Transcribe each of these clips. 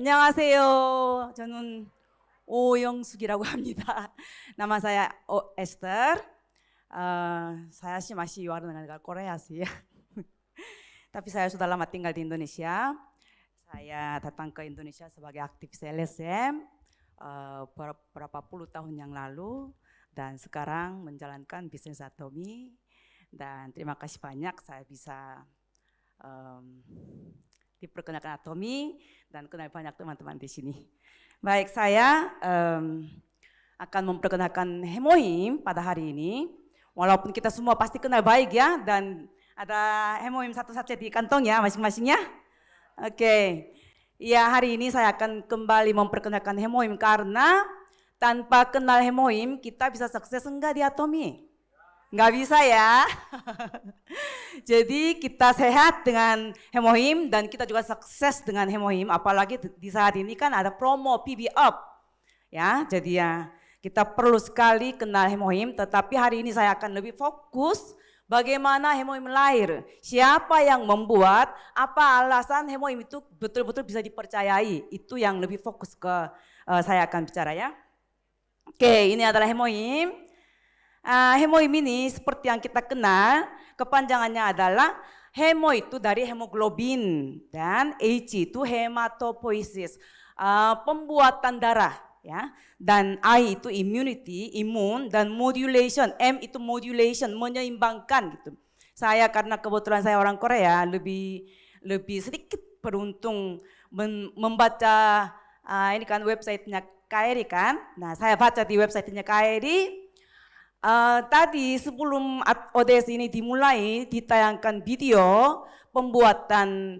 안녕하세요. 저는 오영숙이라고 합니다. Nama saya Esther. Saya sih masih warga negara Korea sih. Tapi saya sudah lama tinggal di Indonesia. Saya datang ke Indonesia sebagai aktivis LSM beberapa puluh tahun yang lalu dan sekarang menjalankan bisnis Atomi. Dan terima kasih banyak saya bisa diperkenalkan Atomi dan kenal banyak teman-teman di sini. Baik, saya akan memperkenalkan Hemohim pada hari ini. Walaupun kita semua pasti kenal baik ya, dan ada Hemohim satu saja di kantong ya masing-masingnya. Oke, ya hari ini saya akan kembali memperkenalkan Hemohim karena tanpa kenal Hemohim kita bisa sukses enggak di Atomi? Nggak bisa ya. Jadi kita sehat dengan Hemohim dan kita juga sukses dengan Hemohim. Apalagi di saat ini kan ada promo PB Up. Ya, jadi ya kita perlu sekali kenal Hemohim. Tetapi hari ini saya akan lebih fokus bagaimana Hemohim lahir. Siapa yang membuat, apa alasan Hemohim itu betul-betul bisa dipercayai. Itu yang lebih fokus ke saya akan bicara ya. Oke, ini adalah Hemohim. Hemohim ini seperti yang kita kenal, kepanjangannya adalah hemo itu dari hemoglobin dan H itu hematopoiesis, pembuatan darah ya, dan I itu immunity, imun, dan modulation, M itu modulation, menyeimbangkan gitu. Saya karena kebetulan saya orang Korea lebih sedikit beruntung membaca ini kan websitenya KRI kan. Nah, saya baca di websitenya KRI. Tadi sebelum ODS ini dimulai ditayangkan video pembuatan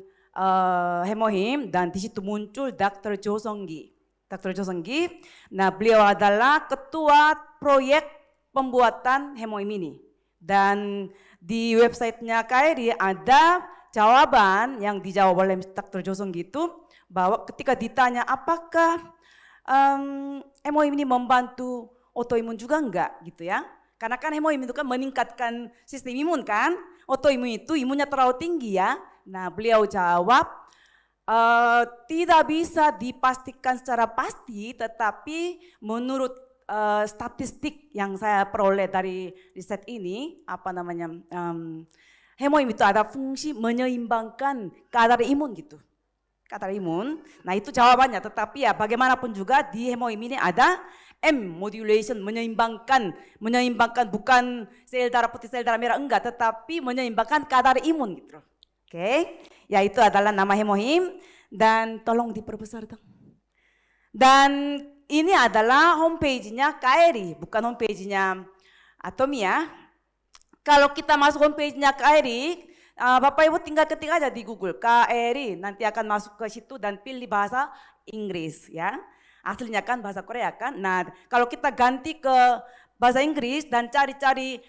Hemohim dan di situ muncul Dr. Jo Song-gi. Dr. Jo Song-gi, nah beliau adalah ketua proyek pembuatan Hemohim ini. Dan di websitenya KRI ada jawaban yang dijawab oleh Dr. Jo Song-gi itu bahwa ketika ditanya apakah Hemohim ini membantu autoimun juga enggak gitu ya. Karena kan Hemohim itu kan meningkatkan sistem imun kan. Autoimun itu imunnya terlalu tinggi ya. Nah beliau jawab tidak bisa dipastikan secara pasti, tetapi menurut statistik yang saya peroleh dari riset ini, Hemohim itu ada fungsi menyeimbangkan kadar imun gitu. Kadar imun, nah itu jawabannya. Tetapi ya bagaimanapun juga di Hemohim ini ada M modulation, menyeimbangkan bukan sel darah putih, sel darah merah enggak, tetapi menyeimbangkan kadar imun gitu. Oke, ya itu adalah nama Hemohim dan tolong diperbesar dong. Dan ini adalah homepage-nya KRI, bukan homepage-nya Atomi ya. Kalau kita masuk homepage-nya KRI, Bapak Ibu tinggal ketik aja di Google KRI, nanti akan masuk ke situ dan pilih bahasa Inggris ya. Aslinya kan bahasa Korea kan. Nah, kalau kita ganti ke bahasa Inggris dan cari-cari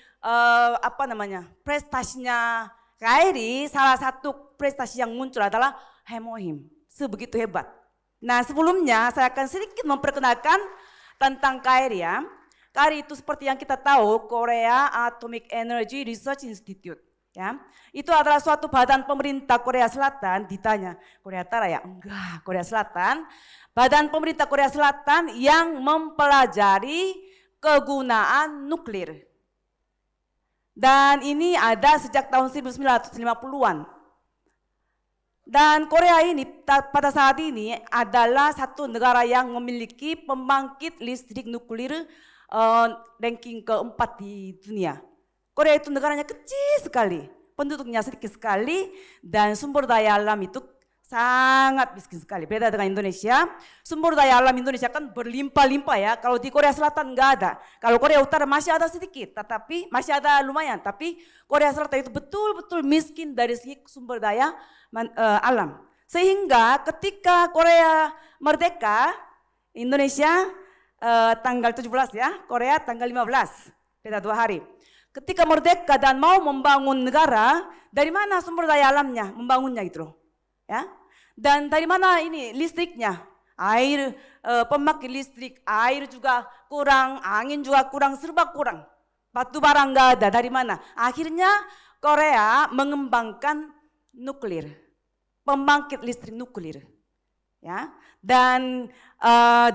prestasinya KRI, salah satu prestasi yang muncul adalah Hemohim. Sebegitu hebat. Nah, sebelumnya saya akan sedikit memperkenalkan tentang KRI ya. KRI itu seperti yang kita tahu, Korea Atomic Energy Research Institute. Ya, itu adalah suatu badan pemerintah Korea Selatan. Ditanya Korea Utara ya? Enggak, Korea Selatan. Badan pemerintah Korea Selatan yang mempelajari kegunaan nuklir. Dan ini ada sejak tahun 1950-an. Dan Korea ini pada saat ini adalah satu negara yang memiliki pembangkit listrik nuklir ranking keempat di dunia. Korea itu negaranya kecil sekali, penduduknya sedikit sekali, dan sumber daya alam itu sangat miskin sekali. Beda dengan Indonesia, sumber daya alam Indonesia kan berlimpah-limpah ya. Kalau di Korea Selatan enggak ada. Kalau Korea Utara masih ada sedikit, tetapi masih ada lumayan. Tapi Korea Selatan itu betul-betul miskin dari segi sumber daya alam. Sehingga ketika Korea merdeka, Indonesia tanggal 17 ya, Korea tanggal 15, beda 2 hari. Ketika merdeka dan mau membangun negara, dari mana sumber daya alamnya membangunnya gitu loh. Ya. Dan dari mana ini listriknya? Air, pembangkit listrik, air juga kurang, angin juga kurang, serba kurang. Batu bara enggak ada, dari mana? Akhirnya Korea mengembangkan nuklir, pembangkit listrik nuklir. ya. Dan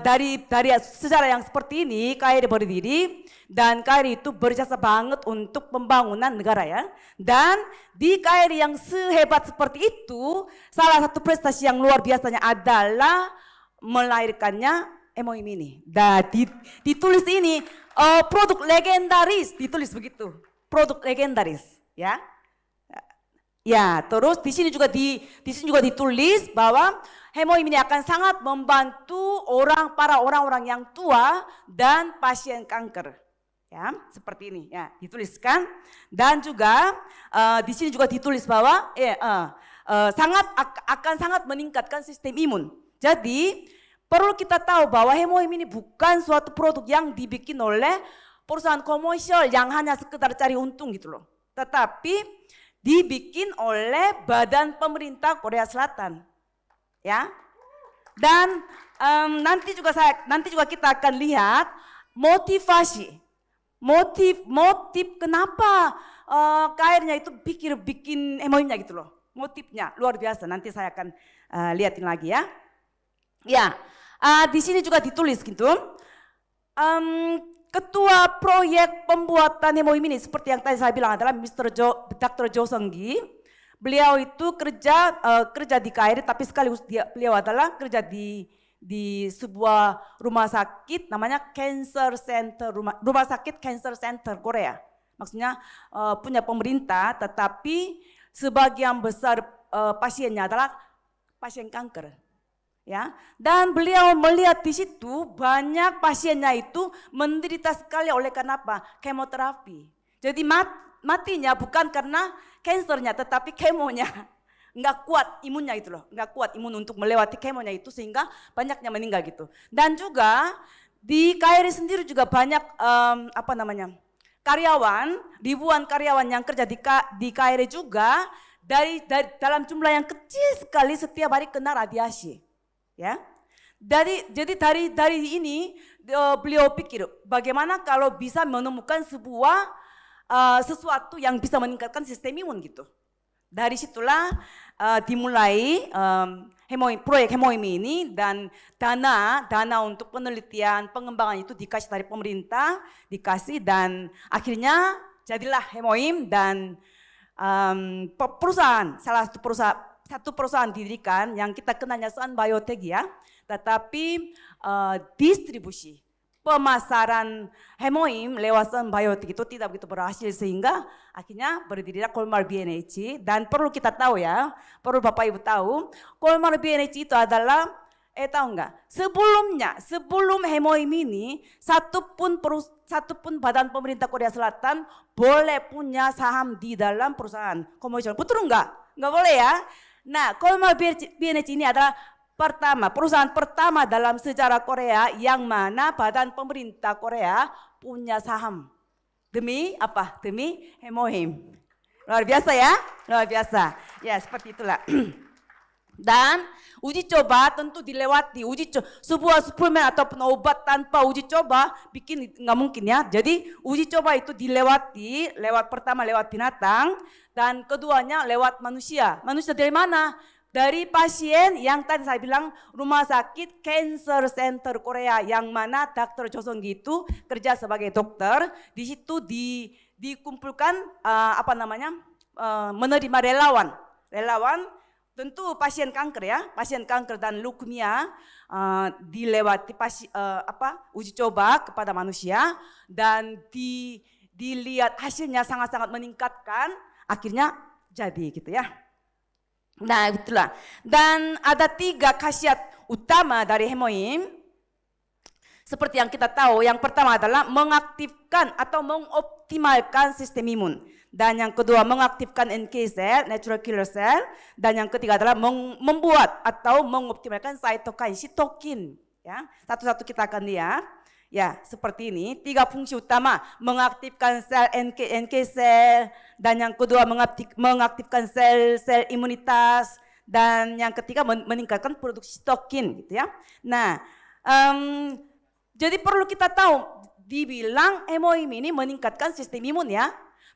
dari sejarah yang seperti ini KRI berdiri, dan KRI itu berjasa banget untuk pembangunan negara ya. Dan di KRI yang sehebat seperti itu, salah satu prestasi yang luar biasanya adalah melahirkannya MOIM ini. Dan ditulis ini produk legendaris, ditulis begitu, produk legendaris ya. Ya, terus di sini juga ditulis bahwa MOIM ini akan sangat membantu para orang-orang yang tua dan pasien kanker. Ya, seperti ini ya, dituliskan. Dan juga di sini juga ditulis bahwa akan sangat meningkatkan sistem imun. Jadi perlu kita tahu bahwa MOIM ini bukan suatu produk yang dibikin oleh perusahaan komersial yang hanya sekedar cari untung gitu loh. Tetapi dibikin oleh badan pemerintah Korea Selatan, ya. Dan nanti juga kita akan lihat motif kenapa KRI-nya itu bikin MOIM-nya gitu loh. Motifnya luar biasa. Nanti saya akan lihatin lagi ya. Ya, di sini juga ditulis gitu. Ketua proyek pembuatan MOIM ini seperti yang tadi saya bilang adalah Dr. Jo Seung-gi. Beliau itu kerja di KRI, tapi sekaligus beliau adalah kerja di sebuah rumah sakit namanya Cancer Center, rumah sakit Cancer Center Korea. Maksudnya punya pemerintah, tetapi sebagian besar pasiennya adalah pasien kanker. Ya, dan beliau melihat di situ banyak pasiennya itu menderita sekali oleh karena apa? Kemoterapi. Jadi matinya bukan karena kansernya, tetapi kemonya. Nggak kuat imunnya itu loh, nggak kuat imun untuk melewati kemonya itu sehingga banyaknya meninggal gitu. Dan juga di KRI sendiri juga banyak karyawan, ribuan karyawan yang kerja di KRI juga dari dalam jumlah yang kecil sekali setiap hari kena radiasi. Ya, jadi dari ini beliau pikir bagaimana kalau bisa menemukan sebuah sesuatu yang bisa meningkatkan sistem imun gitu. Dari situlah dimulai proyek MOIM ini, dan dana untuk penelitian pengembangan itu dikasih dari pemerintah, dan akhirnya jadilah MOIM. Dan satu perusahaan didirikan yang kita kenalnya Sun Biotech ya, tetapi distribusi pemasaran MOIM lewat Sun Biotech itu tidak begitu berhasil, sehingga akhirnya berdirilah Kolmar BNH. Dan perlu kita tahu ya, perlu Bapak Ibu tahu, Kolmar BNH itu adalah tahu nggak? Sebelum MOIM ini satu pun badan pemerintah Korea Selatan boleh punya saham di dalam perusahaan komersial. Betul nggak? Nggak boleh ya. Nah, Kolmar BNH ini adalah perusahaan pertama dalam sejarah Korea yang mana badan pemerintah Korea punya saham. Demi apa? Demi MOIM. Luar biasa ya? Luar biasa. Ya, seperti itulah. Dan uji coba tentu dilewati. Sebuah suplemen ataupun obat tanpa uji coba bikin nggak mungkin ya. Jadi uji coba itu dilewati, pertama lewat binatang, dan keduanya lewat manusia. Manusia dari mana? Dari pasien yang tadi saya bilang rumah sakit Cancer Center Korea, yang mana Dr. Jo Seung-gi itu kerja sebagai dokter. Di situ dikumpulkan menerima relawan. Tentu pasien kanker ya, pasien kanker dan leukemia dilewati uji coba kepada manusia, dan dilihat hasilnya sangat-sangat meningkatkan, akhirnya jadi gitu ya. Nah itulah. Dan ada 3 khasiat utama dari MOIM. Seperti yang kita tahu, yang pertama adalah mengaktifkan atau mengoptimalkan sistem imun. Dan yang kedua mengaktifkan NK cell, natural killer cell. Dan yang ketiga adalah membuat atau mengoptimalkan sitokin. Ya, satu-satu kita akan lihat. Ya, seperti ini. 3 fungsi utama, mengaktifkan sel NK cell, dan yang kedua mengaktifkan sel imunitas, dan yang ketiga meningkatkan produksi sitokin gitu ya. Nah, jadi perlu kita tahu, dibilang MOIM ini meningkatkan sistem imun ya.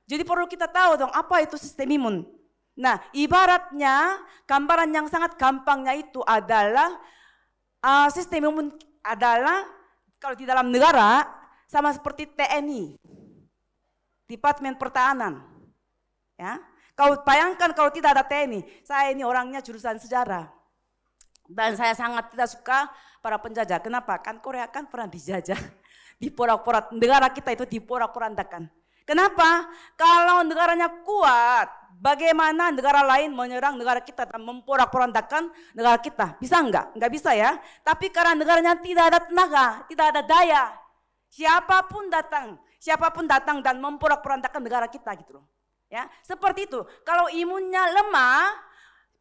Jadi perlu kita tahu dong apa itu sistem imun. Nah, ibaratnya gambaran yang sangat gampangnya itu adalah sistem imun adalah kalau di dalam negara sama seperti TNI, Departemen Pertahanan. Ya, kau bayangkan kalau tidak ada TNI, saya ini orangnya jurusan sejarah. Dan saya sangat tidak suka para penjajah. Kenapa? Kan Korea kan pernah dijajah. Diporak-porak, negara kita itu diporak-porandakan. Kenapa? Kalau negaranya kuat, bagaimana negara lain menyerang negara kita dan memporak-porandakan negara kita? Bisa enggak? Enggak bisa ya. Tapi karena negaranya tidak ada tenaga, tidak ada daya, siapapun datang dan memporak-porandakan negara kita gitu loh. Ya, seperti itu. Kalau imunnya lemah,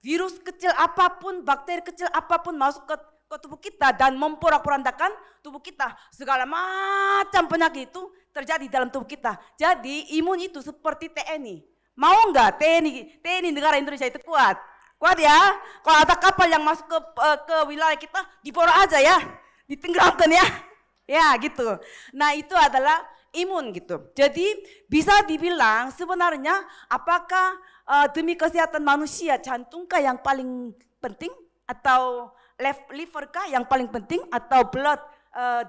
virus kecil apapun, bakteri kecil apapun masuk ke tubuh kita dan memporak-porandakan tubuh kita. Segala macam penyakit itu terjadi dalam tubuh kita. Jadi imun itu seperti TNI. Mau enggak TNI negara Indonesia itu kuat? Kuat ya. Kalau ada kapal yang masuk ke wilayah kita, diporak aja ya. Ditenggelamkan ya. Ya gitu. Nah itu adalah imun gitu. Jadi bisa dibilang sebenarnya apakah demi kesehatan manusia jantungkah yang paling penting atau liver kah yang paling penting atau blood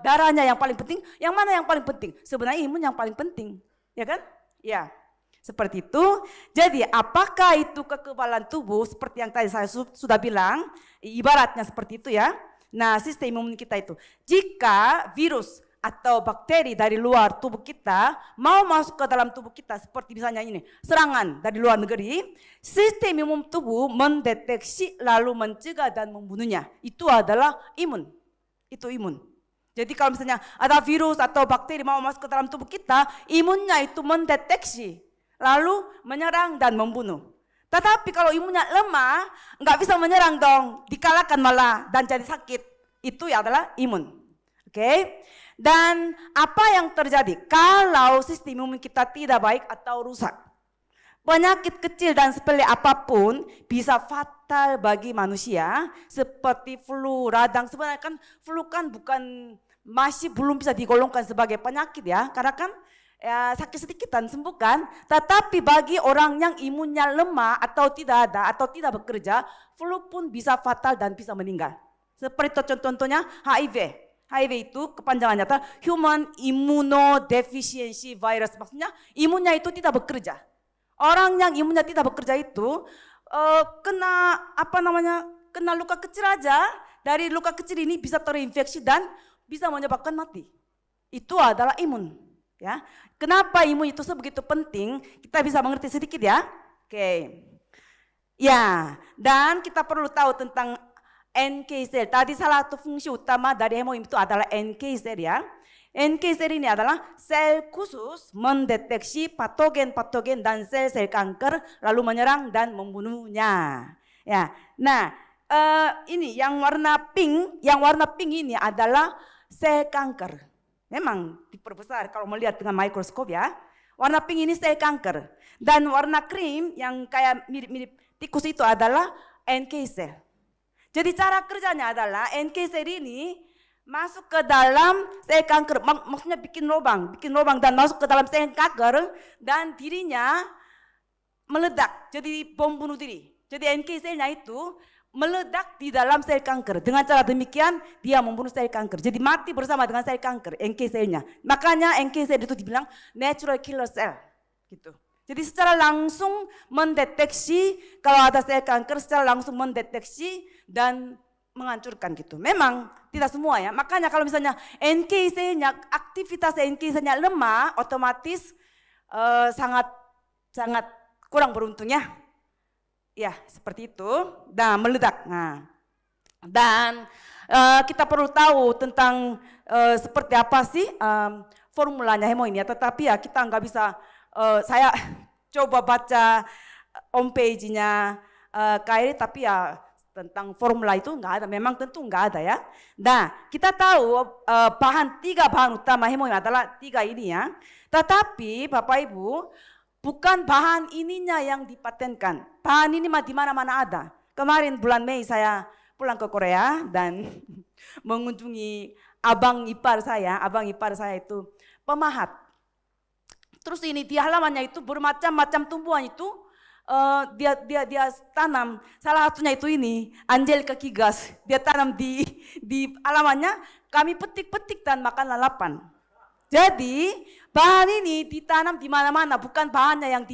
darahnya yang paling penting? Yang mana yang paling penting? Sebenarnya imun yang paling penting, ya kan? Ya, seperti itu. Jadi apakah itu kekebalan tubuh seperti yang tadi saya sudah bilang, ibaratnya seperti itu ya. Nah, sistem imun kita itu, jika virus atau bakteri dari luar tubuh kita mau masuk ke dalam tubuh kita seperti misalnya ini, serangan dari luar negeri, sistem imun tubuh mendeteksi lalu mencegah dan membunuhnya. Itu adalah imun. Itu imun. Jadi kalau misalnya ada virus atau bakteri mau masuk ke dalam tubuh kita, imunnya itu mendeteksi lalu menyerang dan membunuh. Tetapi kalau imunnya lemah, nggak bisa menyerang dong, dikalahkan malah dan jadi sakit. Itu adalah imun. Oke. Dan apa yang terjadi kalau sistem imun kita tidak baik atau rusak? Penyakit kecil dan sepele apapun bisa fatal bagi manusia seperti flu, radang. Sebenarnya kan flu kan masih belum bisa digolongkan sebagai penyakit ya, karena kan ya, sakit sedikit dan sembuh kan. Tetapi bagi orang yang imunnya lemah atau tidak ada atau tidak bekerja, flu pun bisa fatal dan bisa meninggal. Seperti contohnya HIV. HIV itu kepanjangannya adalah Human Immunodeficiency Virus. Maksudnya imunnya itu tidak bekerja. Orang yang imunnya tidak bekerja itu kena luka kecil aja. Dari luka kecil ini bisa terinfeksi dan bisa menyebabkan mati. Itu adalah imun. Ya, kenapa imun itu sebegitu penting? Kita bisa mengerti sedikit ya. Oke. Ya, dan kita perlu tahu tentang NK sel. Tadi salah satu fungsi utama dari hemoim itu adalah NK sel ya. NK sel ini adalah sel khusus mendeteksi patogen dan sel-sel kanker lalu menyerang dan membunuhnya. Ya. Nah, ini yang warna pink ini adalah sel kanker. Memang diperbesar kalau melihat dengan mikroskop ya. Warna pink ini sel kanker dan warna krim yang kayak mirip-mirip tikus itu adalah NK sel. Jadi cara kerjanya adalah NK sel ini masuk ke dalam sel kanker, maksudnya bikin lubang dan masuk ke dalam sel kanker dan dirinya meledak jadi bom bunuh diri. Jadi NK selnya itu meledak di dalam sel kanker. Dengan cara demikian dia membunuh sel kanker. Jadi mati bersama dengan sel kanker NK selnya. Makanya NK sel itu dibilang natural killer cell gitu. Jadi secara langsung mendeteksi kalau ada sel kanker, secara langsung mendeteksi dan menghancurkan gitu. Memang tidak semua ya. Makanya kalau misalnya NK selnya, aktivitas NK selnya lemah, otomatis sangat kurang beruntung ya. Ya seperti itu. Dan meledak. Nah, dan kita perlu tahu tentang seperti apa sih formulanya hemoim ya. Tetapi ya kita nggak bisa. Saya coba baca homepage-nya KRI, tapi ya tentang formula itu nggak ada, memang tentu nggak ada ya. Nah, kita tahu tiga bahan utama hemoim adalah tiga ini ya. Tetapi Bapak Ibu, bukan bahan ininya yang dipatenkan. Bahan ini mah di mana-mana ada. Kemarin bulan Mei saya pulang ke Korea dan mengunjungi abang ipar saya itu pemahat. Terus ini di halamannya itu bermacam-macam tumbuhan itu dia tanam, salah satunya itu ini Angelica Kigas, dia tanam di alamannya, kami petik dan makan lalapan. Jadi bahan ini ditanam di mana-mana, bukan bahannya yang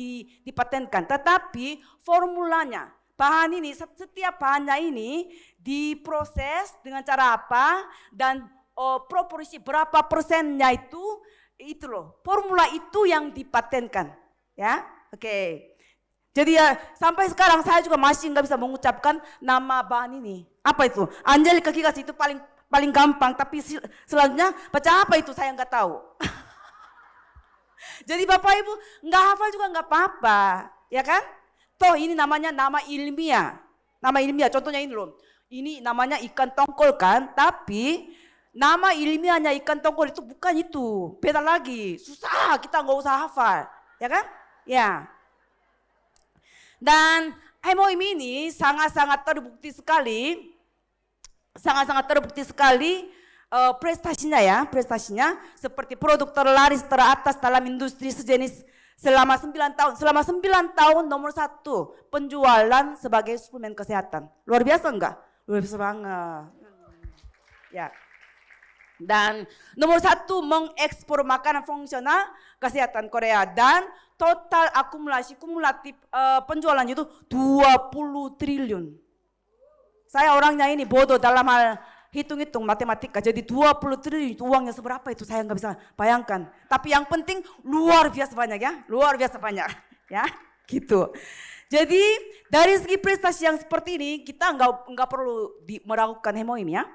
dipatenkan, tetapi formulanya. Bahan ini, setiap bahannya ini diproses dengan cara apa dan proporsi berapa persennya itu loh. Formula itu yang dipatenkan, ya, oke. Jadi ya sampai sekarang saya juga masih nggak bisa mengucapkan nama bahan ini. Apa itu? Angelica Kigas itu paling gampang, tapi selanjutnya baca apa itu saya nggak tahu. Jadi Bapak Ibu nggak hafal juga nggak apa-apa, ya kan? Toh ini namanya nama ilmiah. Nama ilmiah contohnya ini loh. Ini namanya ikan tongkol kan, tapi nama ilmiahnya ikan tongkol itu bukan itu. Beda lagi, susah, kita nggak usah hafal, ya kan? Ya. Dan hemoim ini sangat-sangat terbukti sekali, prestasinya seperti produk terlaris teratas dalam industri sejenis selama 9 tahun. Selama 9 tahun nomor 1 penjualan sebagai suplemen kesehatan. Luar biasa enggak? Luar biasa banget. Ya. Dan nomor 1 mengekspor makanan fungsional kesehatan Korea dan total kumulatif penjualannya itu 20 triliun. Saya orangnya ini bodoh dalam hal hitung-hitung matematika. Jadi 20 triliun itu uangnya seberapa itu saya nggak bisa bayangkan. Tapi yang penting luar biasa banyak ya, luar biasa banyak ya, gitu. Jadi dari segi prestasi yang seperti ini kita nggak perlu meragukan hemoim ya,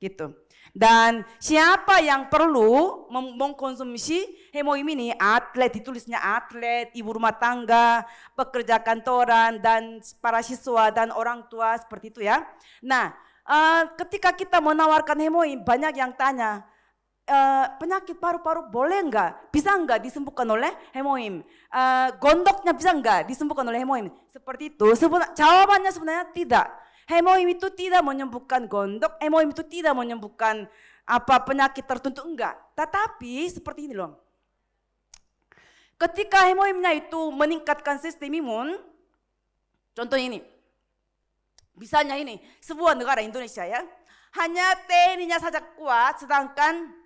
gitu. Dan siapa yang perlu mengkonsumsi hemoim ini? Atlet, ditulisnya atlet, ibu rumah tangga, pekerja kantoran, dan para siswa dan orang tua seperti itu ya. Nah, ketika kita menawarkan hemoim, banyak yang tanya, penyakit paru-paru boleh enggak? Bisa enggak disembuhkan oleh hemoim? Gondoknya bisa enggak disembuhkan oleh hemoim? Seperti itu. Jawabannya sebenarnya tidak. Hemoim itu tidak menyembuhkan gondok, hemoim itu tidak menyembuhkan penyakit tertentu, enggak. Tetapi seperti ini loh. Ketika hemoimnya itu meningkatkan sistem imun, contohnya ini. Misalnya ini, sebuah negara Indonesia ya, hanya TNI-nya saja kuat, sedangkan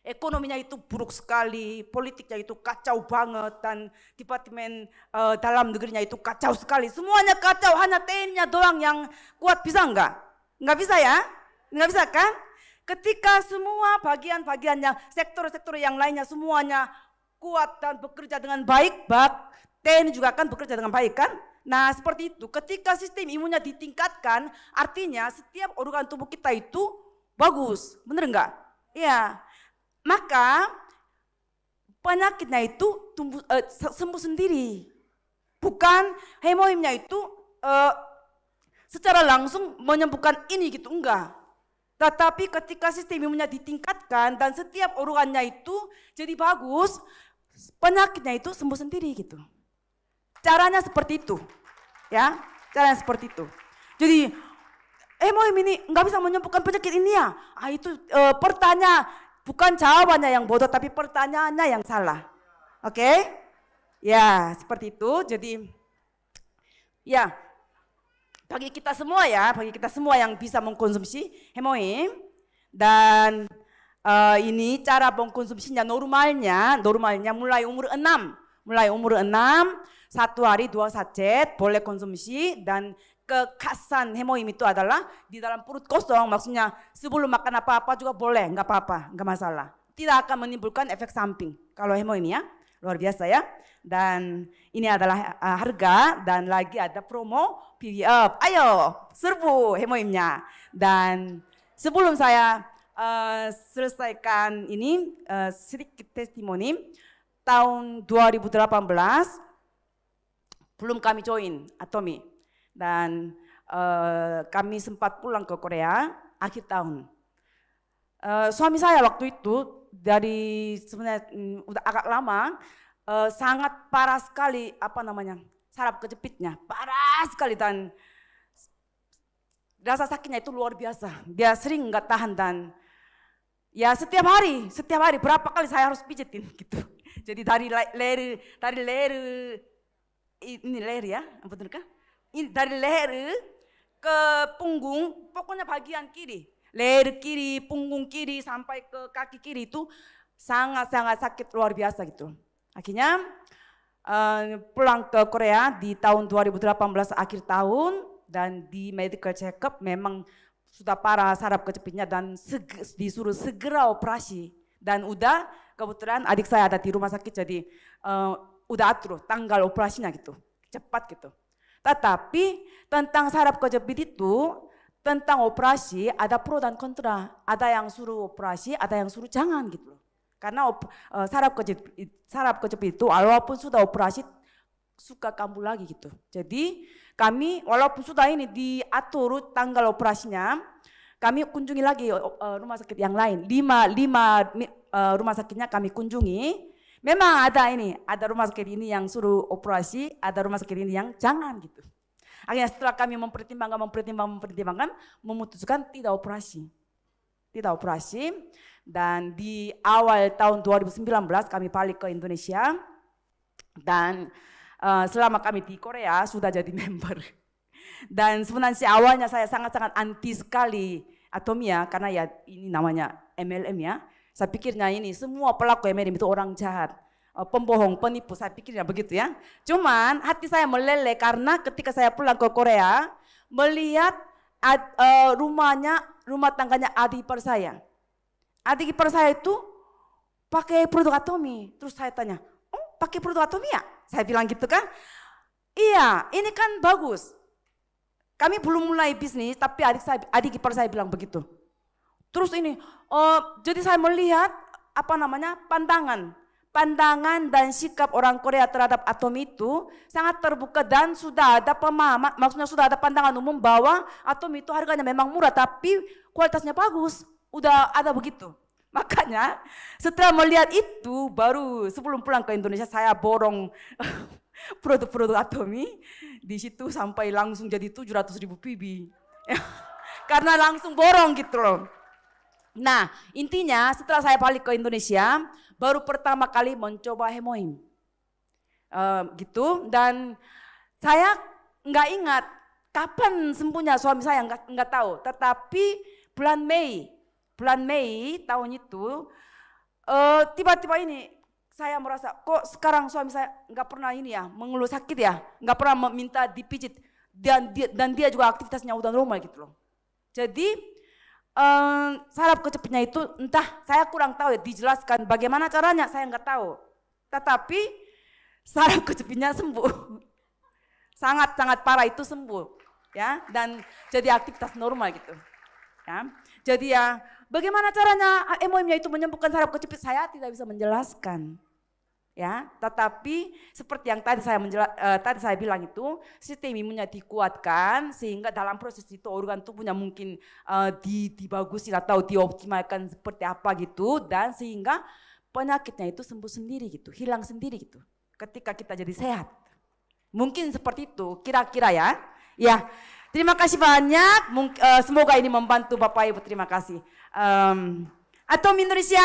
ekonominya itu buruk sekali, politiknya itu kacau banget, dan departemen dalam negerinya itu kacau sekali. Semuanya kacau, hanya TNI-nya doang yang kuat, bisa enggak? Enggak bisa ya? Enggak bisa kan? Ketika semua bagian-bagiannya, sektor-sektor yang lainnya semuanya kuat dan bekerja dengan baik, TNI juga akan bekerja dengan baik kan? Nah seperti itu, ketika sistem imunnya ditingkatkan, artinya setiap organ tubuh kita itu bagus, bener enggak? Iya. Maka penyakitnya itu sembuh sendiri. Bukan hemoimnya itu secara langsung menyembuhkan ini gitu, enggak. Tetapi ketika sistem imunnya ditingkatkan dan setiap organnya itu jadi bagus, penyakitnya itu sembuh sendiri gitu. Caranya seperti itu. Ya, caranya seperti itu. Jadi hemoim ini enggak bisa menyembuhkan penyakit ini ya. Itu pertanyaan. Bukan jawabannya yang bodoh, tapi pertanyaannya yang salah. Oke? Ya, seperti itu. Jadi, ya, bagi kita semua yang bisa mengkonsumsi hemoim, dan ini cara mengkonsumsinya normalnya mulai umur 6. Mulai umur 6, 1 hari 2 sachet boleh konsumsi, dan kekhasan hemoim itu adalah di dalam perut kosong, maksudnya sebelum makan apa-apa juga boleh, nggak apa-apa, nggak masalah. Tidak akan menimbulkan efek samping kalau hemoim ya, luar biasa ya. Dan ini adalah harga, dan lagi ada promo PB Up. Ayo serbu hemoimnya. Dan sebelum saya selesaikan ini sedikit testimoni, tahun 2018 belum kami join Atomy. Dan kami sempat pulang ke Korea akhir tahun. Suami saya waktu itu dari sebenarnya udah agak lama, sangat parah sekali saraf kejepitnya, parah sekali, dan rasa sakitnya itu luar biasa. Dia sering nggak tahan, dan ya setiap hari berapa kali saya harus pijetin gitu. Jadi dari leher ini leher ya, betul kan? Ini dari leher ke punggung, pokoknya bagian kiri, leher kiri, punggung kiri sampai ke kaki kiri itu sangat-sangat sakit luar biasa gitu. Akhirnya pulang ke Korea di tahun 2018 akhir tahun dan di medical check up memang sudah parah saraf kejepitnya dan disuruh segera operasi dan udah kebetulan adik saya ada di rumah sakit jadi udah atur tanggal operasinya gitu cepat gitu. Tetapi tentang saraf kejepit itu tentang operasi ada pro dan kontra, ada yang suruh operasi, ada yang suruh jangan gitu loh. Karena saraf kejepit itu walaupun sudah operasi suka kambuh lagi gitu. Jadi kami walaupun sudah ini diatur tanggal operasinya, kami kunjungi lagi rumah sakit yang lain. Lima rumah sakitnya kami kunjungi. Memang ada rumah sakit ini yang suruh operasi, ada rumah sakit ini yang jangan gitu. Akhirnya setelah kami mempertimbangkan, memutuskan tidak operasi. Tidak operasi. Dan di awal tahun 2019 kami balik ke Indonesia dan selama kami di Korea sudah jadi member. Dan sebenarnya awalnya saya sangat-sangat anti sekali Atomia karena ya ini namanya MLM ya. Saya pikirnya ini semua pelaku MLM itu orang jahat, pembohong, penipu, saya pikirnya begitu ya. Cuman hati saya meleleh karena ketika saya pulang ke Korea melihat rumah tangganya adik ipar saya. Adik ipar saya itu pakai produk Atomi. Terus saya tanya, oh pakai produk Atomi ya? Saya bilang gitu kan. Iya, ini kan bagus. Kami belum mulai bisnis, tapi adik ipar saya bilang begitu. Terus ini, jadi saya melihat pandangan dan sikap orang Korea terhadap Atomi itu sangat terbuka dan sudah ada pemahaman, maksudnya sudah ada pandangan umum bahwa Atomi itu harganya memang murah tapi kualitasnya bagus. Udah ada begitu. Makanya setelah melihat itu baru sebelum pulang ke Indonesia saya borong produk-produk Atomi. Di situ sampai langsung jadi 700.000 PB. Karena langsung borong gitu loh. Nah intinya setelah saya balik ke Indonesia baru pertama kali mencoba Hemohim. Gitu dan saya nggak ingat kapan sembuhnya suami saya nggak tahu. Tetapi bulan Mei tahun itu tiba-tiba ini saya merasa kok sekarang suami saya nggak pernah ini ya mengeluh sakit ya, nggak pernah meminta dipijit dan dia juga aktivitasnya udah normal gitu loh. Jadi saraf kejepitnya itu entah saya kurang tahu ya dijelaskan bagaimana caranya saya nggak tahu. Tetapi saraf kejepitnya sembuh, sangat parah itu sembuh ya dan jadi aktivitas normal gitu. Ya. Jadi ya bagaimana caranya Hemohimnya itu menyembuhkan saraf kejepit saya tidak bisa menjelaskan. Ya, tetapi seperti yang tadi saya bilang itu sistem imunnya dikuatkan sehingga dalam proses itu organ tubuhnya mungkin dibagusin atau dioptimalkan seperti apa gitu dan sehingga penyakitnya itu sembuh sendiri gitu, hilang sendiri gitu. Ketika kita jadi sehat. Mungkin seperti itu kira-kira ya. Ya. Terima kasih banyak. Semoga ini membantu Bapak Ibu. Terima kasih. Atomi Indonesia,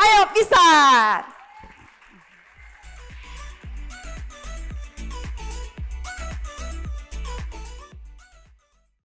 ayo bisa.